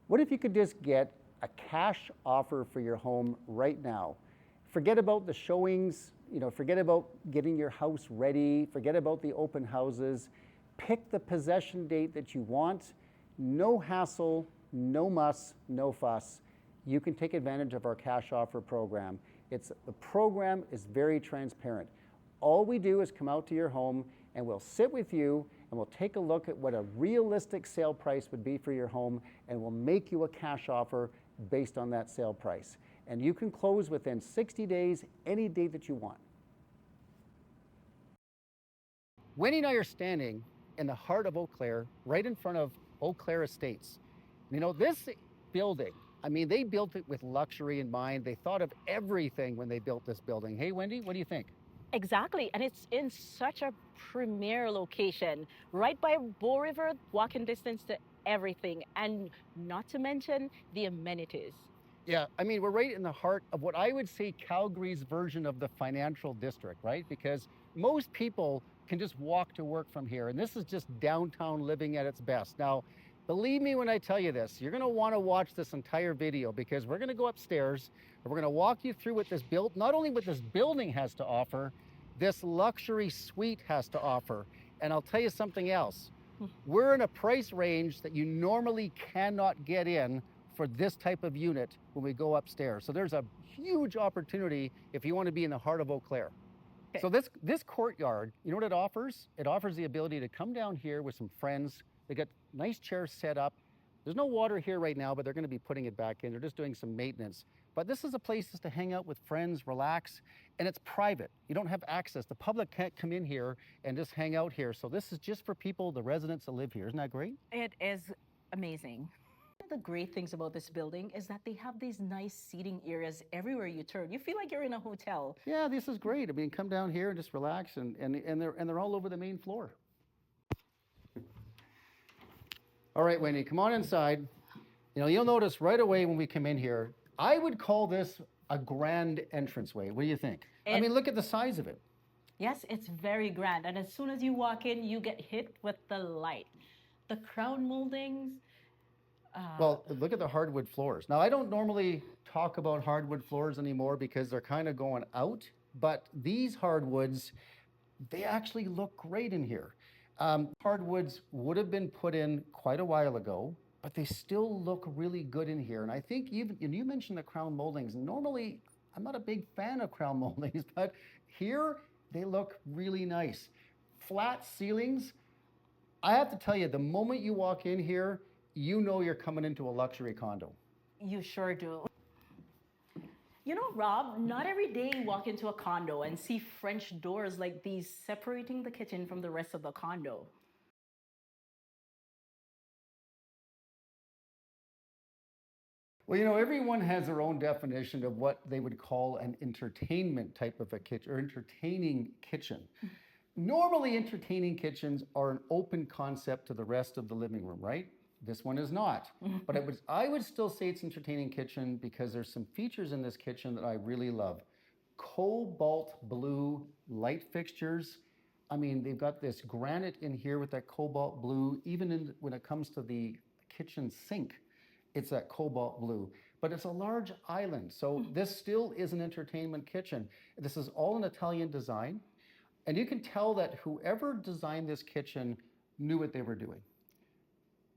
What if you could just get a cash offer for your home right now? Forget about the showings, forget about getting your house ready, forget about the open houses. Pick the possession date that you want. No hassle, no muss, no fuss. You can take advantage of our cash offer program. The program is very transparent. All we do is come out to your home and we'll sit with you and we'll take a look at what a realistic sale price would be for your home, and we'll make you a cash offer based on that sale price. And you can close within 60 days, any date that you want. Wendy and I are standing in the heart of Eau Claire, right in front of Eau Claire Estates. This building, they built it with luxury in mind. They thought of everything when they built this building. Hey, Wendy, what do you think? Exactly, and it's in such a premier location, right by Bow River, walking distance to everything, and not to mention the amenities. Yeah, we're right in the heart of what I would say Calgary's version of the financial district, right? Because most people can just walk to work from here, and this is just downtown living at its best. Now, believe me when I tell you this, you're gonna wanna watch this entire video because we're gonna go upstairs and we're gonna walk you through not only what this building has to offer, this luxury suite has to offer. And I'll tell you something else. We're in a price range that you normally cannot get in for this type of unit when we go upstairs. So there's a huge opportunity if you want to be in the heart of Eau Claire. Okay. So this courtyard, you know what it offers? It offers the ability to come down here with some friends. They got nice chairs set up. There's no water here right now, but they're going to be putting it back in. They're just doing some maintenance. But this is a place just to hang out with friends, relax, and it's private. You don't have access. The public can't come in here and just hang out here. So this is just for people, the residents that live here. Isn't that great? It is amazing. One of the great things about this building is that they have these nice seating areas everywhere you turn. You feel like you're in a hotel. Yeah, this is great. Come down here and just relax, and they're all over the main floor. All right, Wendy, come on inside. You'll notice right away when we come in here, I would call this a grand entranceway. What do you think? Look at the size of it. Yes, it's very grand. And as soon as you walk in, you get hit with the light. The crown moldings. Well, look at the hardwood floors. Now, I don't normally talk about hardwood floors anymore because they're kind of going out, but these hardwoods, they actually look great in here. Hardwoods would have been put in quite a while ago, but they still look really good in here. And I think you mentioned the crown moldings. Normally, I'm not a big fan of crown moldings, but here they look really nice. Flat ceilings. I have to tell you, the moment you walk in here, you know you're coming into a luxury condo. You sure do. Rob, not every day you walk into a condo and see French doors like these separating the kitchen from the rest of the condo. Well, everyone has their own definition of what they would call an entertainment type of a kitchen or entertaining kitchen. Normally, entertaining kitchens are an open concept to the rest of the living room, right? This one is not. But I would still say it's entertaining kitchen because there's some features in this kitchen that I really love. Cobalt blue light fixtures. They've got this granite in here with that cobalt blue. Even when it comes to the kitchen sink, it's that cobalt blue. But it's a large island, so this still is an entertainment kitchen. This is all an Italian design. And you can tell that whoever designed this kitchen knew what they were doing.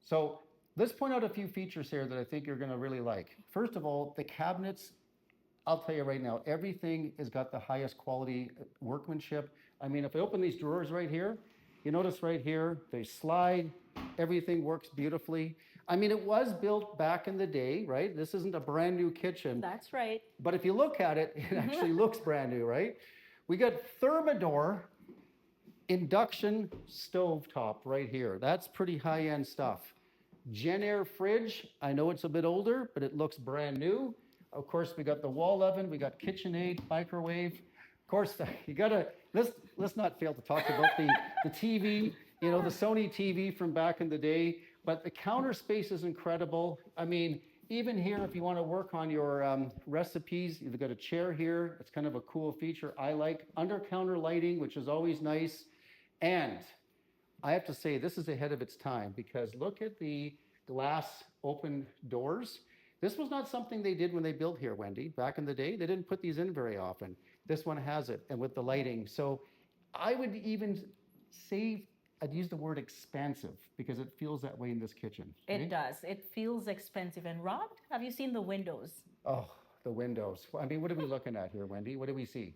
So let's point out a few features here that I think you're going to really like. First of all, the cabinets, I'll tell you right now, everything has got the highest quality workmanship. If I open these drawers right here, you notice right here, they slide, everything works beautifully. It was built back in the day, right? This isn't a brand new kitchen. That's right. But if you look at it, it actually looks brand new, right? We got Thermador induction stovetop right here. That's pretty high-end stuff. Genair fridge, I know it's a bit older, but it looks brand new. Of course, we got the wall oven, we got KitchenAid, microwave. Of course, let's not fail to talk about the TV, the Sony TV from back in the day, but the counter space is incredible. Even here, if you want to work on your recipes, you've got a chair here. It's kind of a cool feature I like. Under counter lighting, which is always nice. And I have to say, this is ahead of its time because look at the glass open doors. This was not something they did when they built here, Wendy. Back in the day, they didn't put these in very often. This one has it, and with the lighting. So I would even say, I'd use the word expansive because it feels that way in this kitchen. It right? does. It feels expensive. And Rob, have you seen the windows? Oh, the windows. I mean, what are we looking at here, Wendy? What do we see?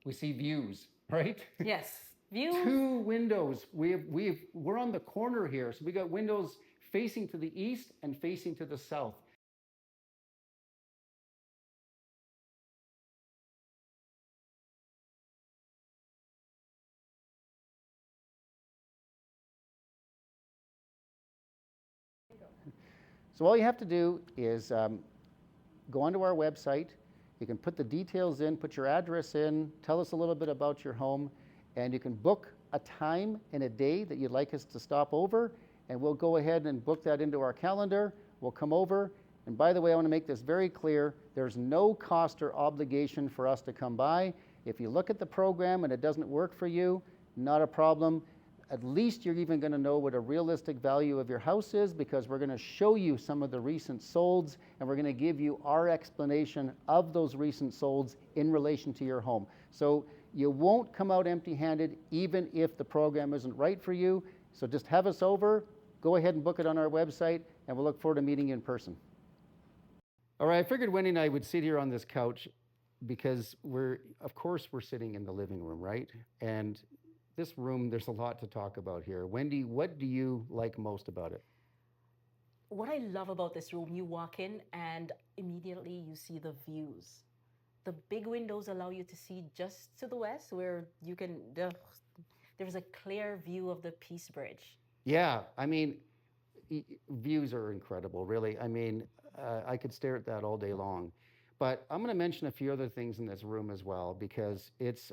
We see views, right? Yes. Views. 2 windows. We're on the corner here, so we got windows facing to the east and facing to the south. So all you have to do is go onto our website. You can put the details in, put your address in, tell us a little bit about your home, and you can book a time and a day that you'd like us to stop over, and we'll go ahead and book that into our calendar. We'll come over. And by the way, I want to make this very clear. There's no cost or obligation for us to come by. If you look at the program and it doesn't work for you, not a problem. At least you're even going to know what a realistic value of your house is, because we're going to show you some of the recent solds, and we're going to give you our explanation of those recent solds in relation to your home. So you won't come out empty-handed even if the program isn't right for you. So just have us over, go ahead and book it on our website, and we'll look forward to meeting you in person. All right, I figured Wendy and I would sit here on this couch because of course we're sitting in the living room, right? And this room, there's a lot to talk about here. Wendy, what do you like most about it? What I love about this room, you walk in and immediately you see the views. The big windows allow you to see just to the west, where you can, there's a clear view of the Peace Bridge. Yeah, I mean, views are incredible, really. I mean, I could stare at that all day long. But I'm going to mention a few other things in this room as well, because it's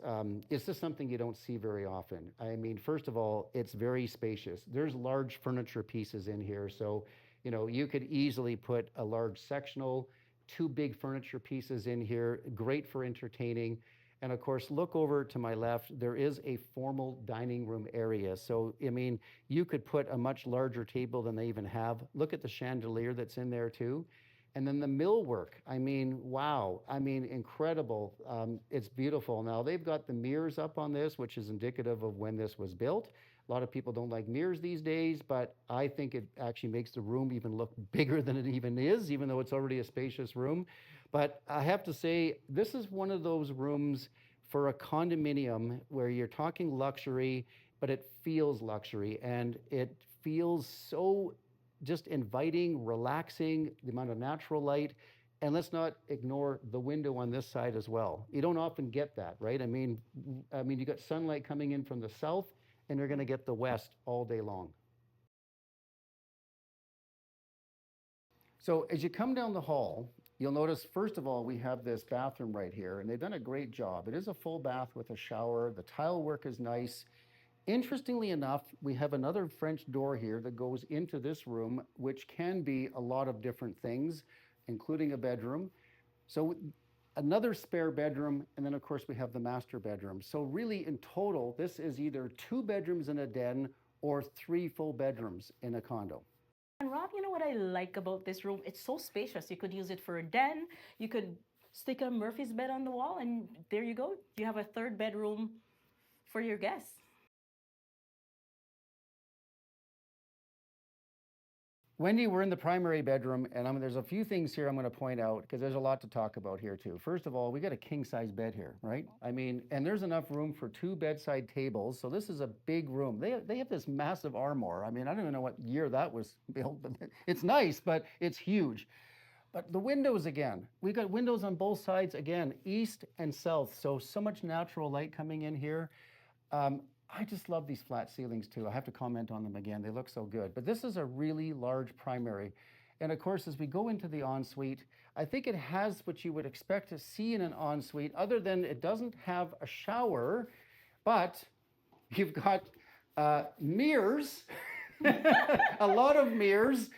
just something you don't see very often. I mean, first of all, it's very spacious. There's large furniture pieces in here. So, you know, you could easily put a large sectional, 2 big furniture pieces in here, great for entertaining. And of course, look over to my left, there is a formal dining room area. So, I mean, you could put a much larger table than they even have. Look at the chandelier that's in there too. And then the millwork, I mean, wow, I mean, incredible. It's beautiful. Now, they've got the mirrors up on this, which is indicative of when this was built. A lot of people don't like mirrors these days, but I think it actually makes the room even look bigger than it even is, even though it's already a spacious room. But I have to say, this is one of those rooms for a condominium where you're talking luxury, but it feels luxury, and it feels so just inviting, relaxing, the amount of natural light. And let's not ignore the window on this side as well. You don't often get that, right? I mean, you got sunlight coming in from the south, and you're going to get the west all day long. So as you come down the hall, you'll notice, first of all, we have this bathroom right here, and they've done a great job. It is a full bath with a shower. The tile work is nice. Interestingly enough, we have another French door here that goes into this room, which can be a lot of different things, including a bedroom. So another spare bedroom, and then of course we have the master bedroom. So really in total, this is either 2 bedrooms and a den or 3 full bedrooms in a condo. And Rob, you know what I like about this room? It's so spacious. You could use it for a den. You could stick a Murphy's bed on the wall, and there you go. You have a 3rd bedroom for your guests. Wendy, we're in the primary bedroom, and there's a few things here I'm going to point out because there's a lot to talk about here too. First of all, we got a king-size bed here, right? I mean, and there's enough room for 2 bedside tables, so this is a big room. They have this massive armoire. I mean, I don't even know what year that was built, but it's nice, but it's huge. But the windows again, we've got windows on both sides again, east and south, so much natural light coming in here. I just love these flat ceilings too. I have to comment on them again. They look so good. But this is a really large primary. And of course, as we go into the ensuite, I think it has what you would expect to see in an ensuite, other than it doesn't have a shower, but you've got mirrors, a lot of mirrors.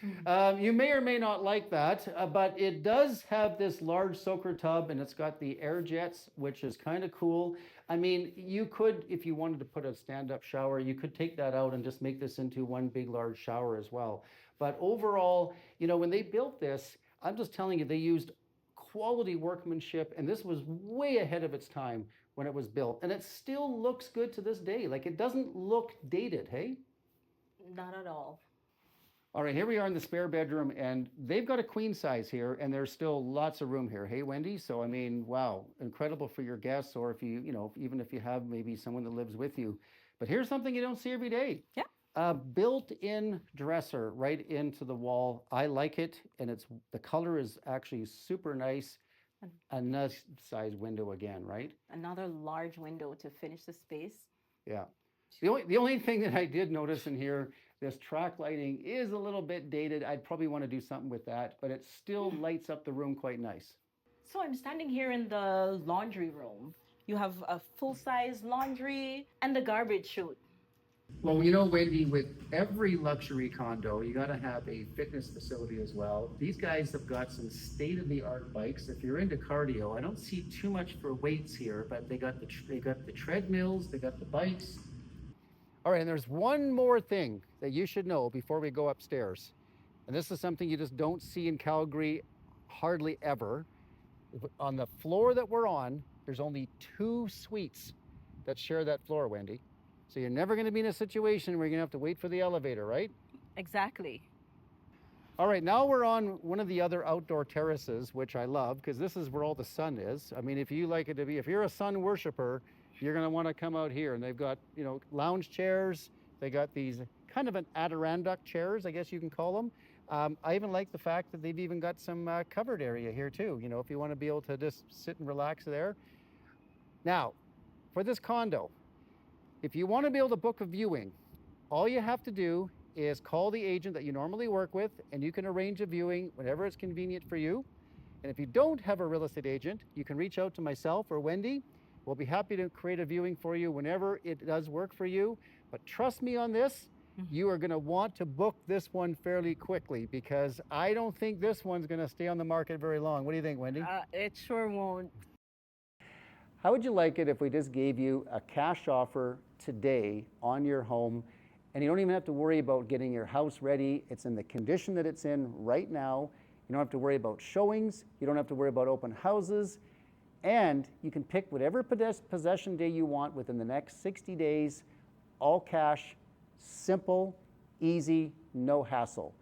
You may or may not like that, but it does have this large soaker tub, and it's got the air jets, which is kind of cool. I mean, you could, if you wanted to put a stand-up shower, you could take that out and just make this into one big large shower as well. But overall, you know, when they built this, I'm just telling you, they used quality workmanship, and this was way ahead of its time when it was built. And it still looks good to this day. Like, it doesn't look dated, hey? Not at all. All right, here we are in the spare bedroom, and they've got a queen size here, and there's still lots of room here. Hey, Wendy? So, I mean, wow, incredible for your guests, or if you, you know, even if you have maybe someone that lives with you. But here's something you don't see every day. Yeah. A built-in dresser right into the wall. I like it, and it's the color is actually super nice. A nice size window again, right? Another large window to finish the space. Yeah. The only thing that I did notice in here, this track lighting is a little bit dated. I'd probably want to do something with that, but it still lights up the room quite nice. So I'm standing here in the laundry room. You have a full-size laundry and the garbage chute. Well, you know, Wendy, with every luxury condo, you got to have a fitness facility as well. These guys have got some state-of-the-art bikes. If you're into cardio, I don't see too much for weights here, but they got the treadmills, they got the bikes. All right, and there's one more thing that you should know before we go upstairs. And this is something you just don't see in Calgary hardly ever. On the floor that we're on, there's only 2 suites that share that floor, Wendy. So you're never going to be in a situation where you're going to have to wait for the elevator, right? Exactly. All right, now we're on one of the other outdoor terraces, which I love because this is where all the sun is. I mean, if you like it to be, if you're a sun worshiper, you're going to want to come out here. And they've got, you know, lounge chairs. They got these kind of an Adirondack chairs, I guess you can call them. I even like the fact that they've even got some covered area here too. You know, if you want to be able to just sit and relax there. Now, for this condo, if you want to be able to book a viewing, all you have to do is call the agent that you normally work with, and you can arrange a viewing whenever it's convenient for you. And if you don't have a real estate agent, you can reach out to myself or Wendy. We'll be happy to create a viewing for you whenever it does work for you. But trust me on this, you are going to want to book this one fairly quickly because I don't think this one's going to stay on the market very long. What do you think, Wendy? It sure won't. How would you like it if we just gave you a cash offer today on your home, and you don't even have to worry about getting your house ready? It's in the condition that it's in right now. You don't have to worry about showings. You don't have to worry about open houses. And you can pick whatever possession day you want within the next 60 days, all cash, simple, easy, no hassle.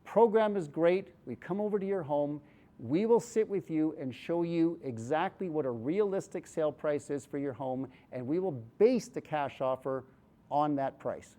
Program is great. We come over to your home. We will sit with you and show you exactly what a realistic sale price is for your home, and we will base the cash offer on that price.